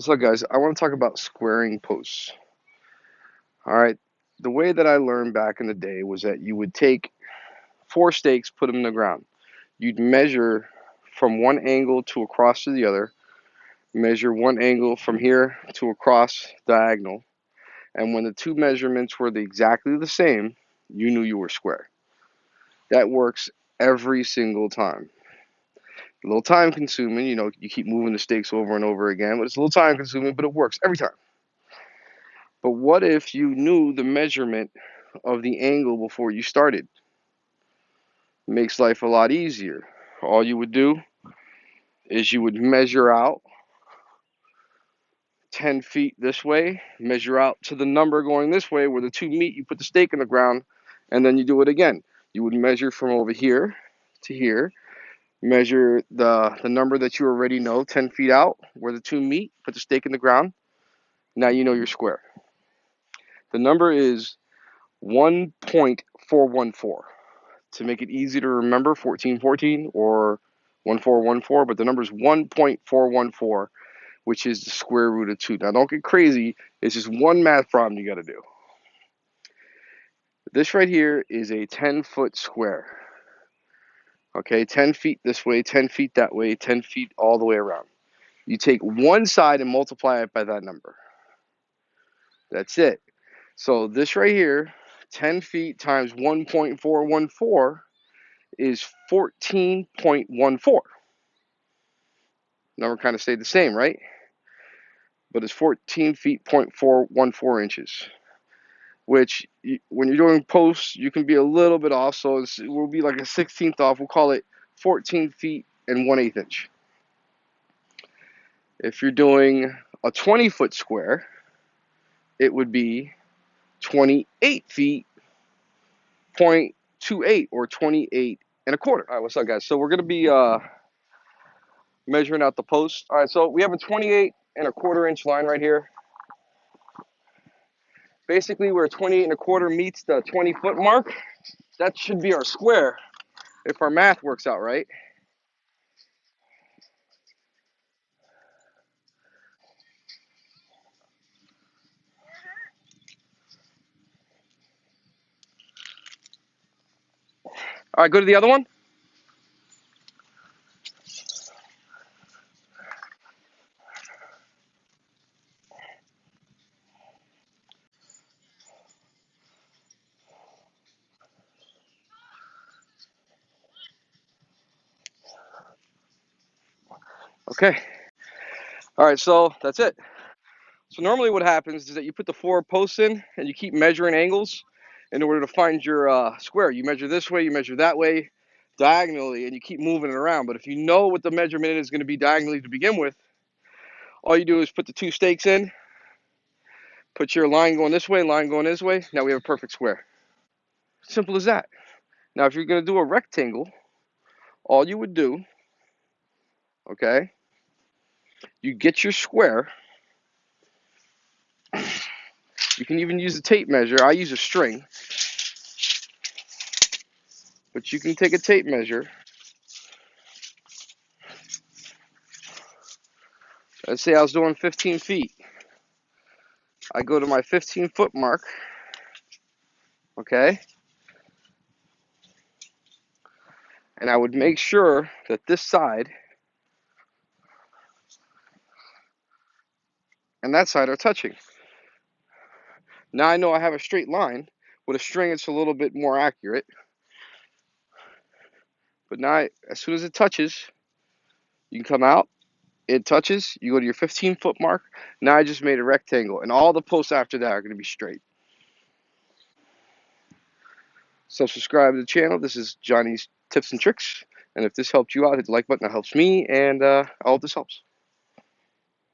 What's up, guys? I want to talk about squaring posts. All right. The way that I learned back in the day was that you would take four stakes, put them in the ground. You'd measure from one angle to across to the other, measure one angle from here to across diagonal. And when the two measurements were exactly the same, you knew you were square. That works every single time. A little time consuming, you keep moving the stakes over and over again, but it's a little time consuming, but it works every time. But what if you knew the measurement of the angle before you started? It makes life a lot easier. All you would do is you would measure out 10 feet this way, measure out to the number going this way where the two meet, you put the stake in the ground, and then you do it again. You would measure from over here to here, measure the number that you already know, 10 feet out where the two meet, put the stake in the ground. Now you know you're square. The number is 1.414. To make it easy to remember, 1414 or 1414, but the number is 1.414, which is the square root of 2. Now, don't get crazy. It's just one math problem you got to do. This right here is a 10-foot square. Okay, 10 feet this way, 10 feet that way, 10 feet all the way around. You take one side and multiply it by that number. That's it. So this right here, 10 feet times 1.414 is 14.14. Number kind of stayed the same, right? But it's 14 feet, 0.414 inches, which when you're doing posts, you can be a little bit off. So it will be like a 16th off. We'll call it 14 feet and 1/8 inch. If you're doing a 20-foot square, it would be 28 feet, 0.28 or 28 and a quarter. All right, what's up, guys? So we're going to be measuring out the post. All right, so we have a 28 and a quarter inch line right here. Basically, where 28 and a quarter meets the 20-foot mark, that should be our square if our math works out right. All right, go to the other one. Okay. All right, so that's it. So normally what happens is that you put the four posts in and you keep measuring angles in order to find your square. You measure this way, you measure that way, diagonally, and you keep moving it around. But if you know what the measurement is going to be diagonally to begin with, all you do is put the two stakes in, put your line going this way, line going this way. Now we have a perfect square. Simple as that. Now if you're going to do a rectangle, all you would do, okay, you get your square. You can even use a tape measure. I use a string, but you can take a tape measure. Let's say I was doing 15 feet. I go to my 15-foot mark, okay, and I would make sure that this side and that side are touching. Now I know I have a straight line. With a string, it's a little bit more accurate. But now, as soon as it touches, you can come out. It touches. You go to your 15-foot mark. Now I just made a rectangle, and all the posts after that are going to be straight. So subscribe to the channel. This is Johnny's Tips and Tricks. And if this helped you out, hit the like button. That helps me, and I hope this helps.